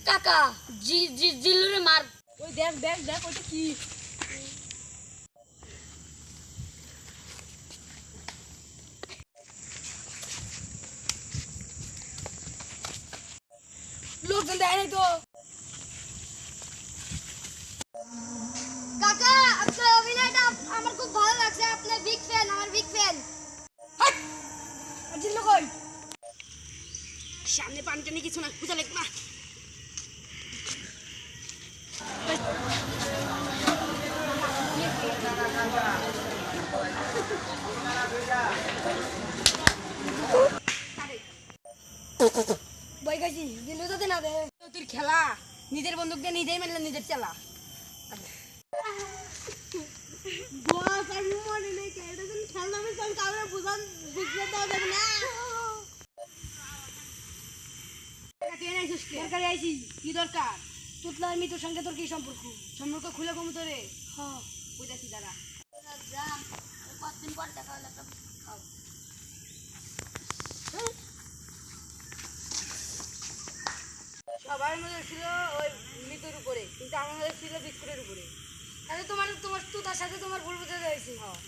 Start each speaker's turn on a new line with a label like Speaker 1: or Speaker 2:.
Speaker 1: কাকা জি জি জিল্লুরে মার।
Speaker 2: ওই দেখ দেখ দেখ ওইটা কি লোকজন দেয় নাই তো।
Speaker 1: কাকা আপনার অভিনয়টা আমার খুব ভালো লাগছে, আপনার বিগ ফ্যান, আমার বিগ ফ্যান।
Speaker 2: জিল্লু কই? সামনে পানি টানি কিছু না, বুঝা লাগবে না।
Speaker 1: বই গেছি জিল্লু যদি না দে।
Speaker 2: তোর খেলা নিজের বন্দুক দিয়ে নিজেই মারলে নিজের চালা।
Speaker 1: বস আমি মনে নেই কে এটা যেন খেলনা মিশন কাউরে বুঝান বুঝতে দেওয়া যাবে না।
Speaker 2: তুই আইছিস কে? দরকারে আইছি। কি দরকার? তুতলা আমি তোর সঙ্গে তোর কি সম্পর্ক? সম্পর্ক খুলে কম তোরে। হ্যাঁ কইতাছি দাঁড়া।
Speaker 1: যান কতদিন পর দেখা হলো একটা খাও।
Speaker 2: সবার মধ্যে ছিল ওই মৃত্যুর উপরে, কিন্তু আমার মধ্যে ছিল বিস্কুটের উপরে।
Speaker 1: তাহলে তোমার তোমার তো তার সাথে তোমার ভুল বুঝে হয়েছে।
Speaker 2: হ্যাঁ